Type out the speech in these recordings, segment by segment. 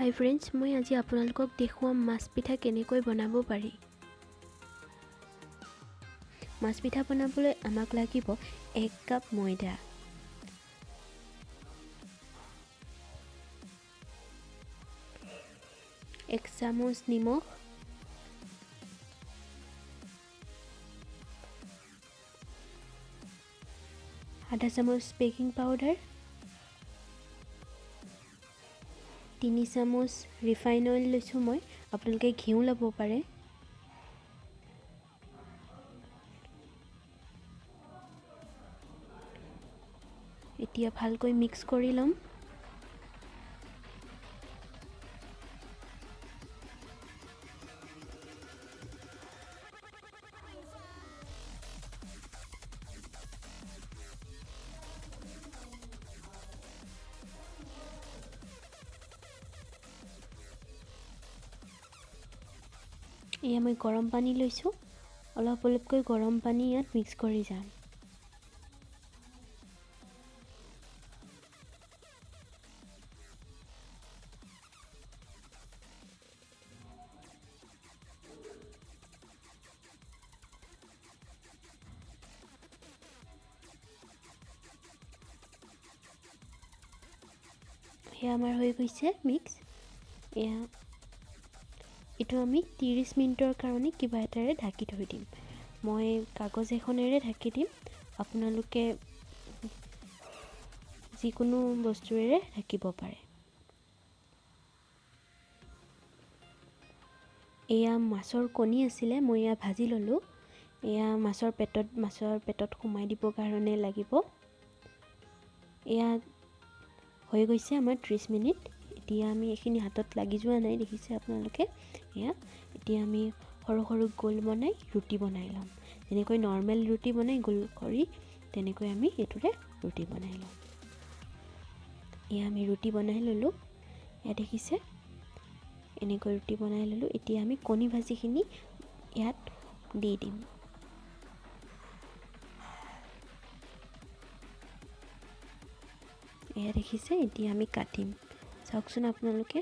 হাই friends, মই আজি আপোনালোকক দেখুৱাম মাছ পিঠা কেনেকৈ বনাব পাৰি। মাছ পিঠা বনাবলৈ আমাক লাগিব 1 কাপ ময়দা, 1 চামুচ নিমখ, 1/2 চামুচ বেকিং পাউডাৰ, 3 চামুচ ৰিফাইন অইল লৈছোঁ মই, আপোনালোকে ঘিউ ল'ব পাৰে। এতিয়া ভালকৈ মিক্স কৰি ল'ম। এয়া মই গৰম পানী লৈছোঁ, অলপ অলপকৈ গৰম পানী ইয়াত মিক্স কৰি যাম। এয়া আমাৰ হৈ গৈছে মিক্স। এইটো আমি 30 মিনিটৰ কাৰণে কিবা এটাৰে ঢাকি থৈ দিম। মই কাগজ এখনেৰে ঢাকি দিম, আপোনালোকে যিকোনো বস্তুৰে ঢাকিব পাৰে। এয়া মাছৰ কণী আছিলে, মই এয়া ভাজি ল'লোঁ। এয়া মাছৰ পেটত সোমাই দিবৰ কাৰণে লাগিব। এয়া হৈ গৈছে আমাৰ 30 মিনিট। এতিয়া আমি এইখিনি হাতত লাগি যোৱা নাই, দেখিছে আপোনালোকে। এতিয়া আমি সৰু সৰু গোল বনাই ৰুটি বনাই ল'ম। যেনেকৈ নৰ্মেল ৰুটি বনাই গোল কৰি, তেনেকৈ আমি এইটোৰে ৰুটি বনাই ল'ম। এয়া আমি ৰুটি বনাই ল'লোঁ, এয়া দেখিছে, এনেকৈ ৰুটি বনাই ল'লোঁ। এতিয়া আমি কণী ভাজিখিনি ইয়াত দি দিম। এয়া দেখিছে, এতিয়া আমি কাটিম, চাওকচোন আপোনালোকে।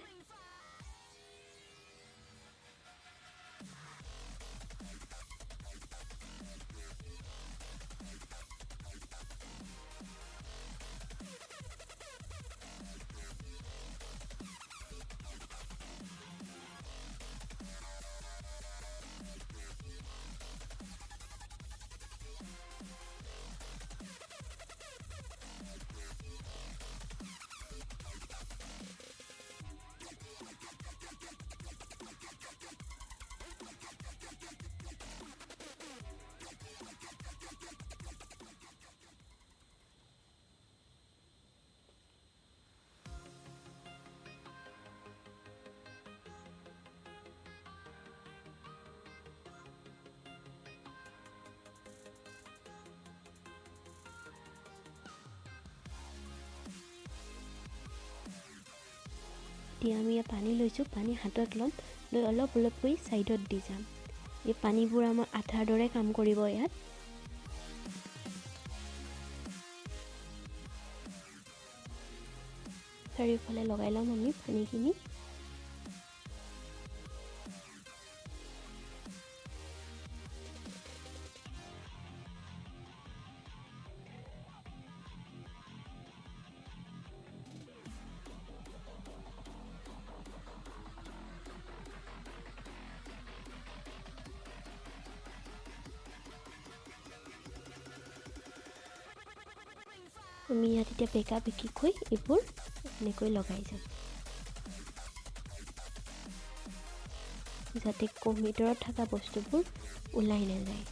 এতিয়া আমি ইয়াত পানী লৈছোঁ, পানী হাতত ল'ম, লৈ অলপ অলপকৈ ছাইডত দি যাম। এই পানীবোৰ আমাৰ আঠাৰ দৰে কাম কৰিব ইয়াত। চাৰিওফালে লগাই ল'ম আমি পানীখিনি। আমি ইয়াত এতিয়া বেকাকৈ এইবোৰ এনেকৈ লগাই যাম, যাতে ভিতৰত থকা বস্তুবোৰ ওলাই নাযায়।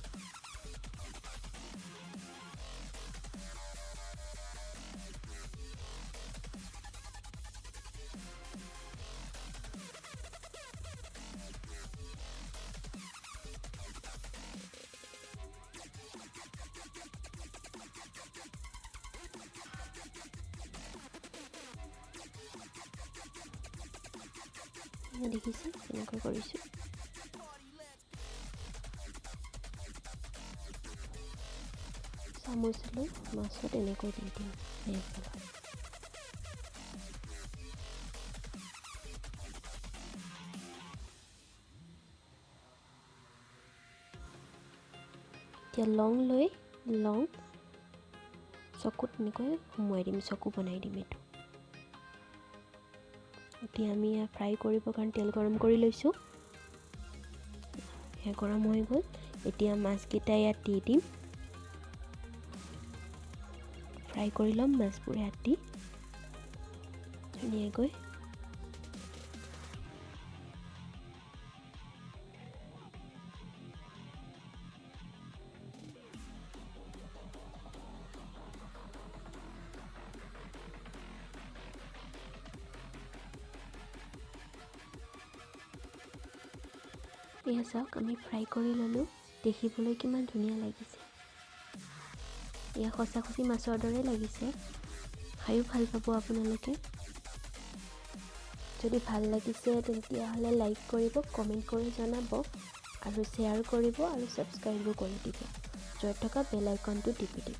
দেখিছে এনেকৈ কৰিছোঁ। চামুচ লৈ মাছত এনেকৈ দি দিম। এতিয়া লং লৈ লং চকুত এনেকৈ সোমোৱাই দিম, চকু বনাই দিম এইটো। এতিয়া আমি ফ্ৰাই কৰিবৰ কাৰণে তেল গৰম কৰি লৈছোঁ। সেয়া গৰম হৈ গ'ল। এতিয়া মাছকেইটা ইয়াত দি দিম, ফ্ৰাই কৰি ল'ম মাছবোৰ ইয়াত দি ধুনীয়াকৈ। এয়া চাওক আমি ফ্ৰাই কৰি ল'লোঁ, দেখিবলৈ কিমান ধুনীয়া লাগিছে। এয়া সঁচা মাছৰ দৰে লাগিছে, খায়ো ভাল পাব আপোনালোকে। যদি ভাল লাগিছে তেতিয়াহ'লে লাইক কৰিব, কমেণ্ট কৰি জনাব আৰু শ্বেয়াৰ কৰিব আৰু ছাবস্ক্ৰাইবো কৰি দিব। য'ত থকা বেল আইকনটো টিপি দিব।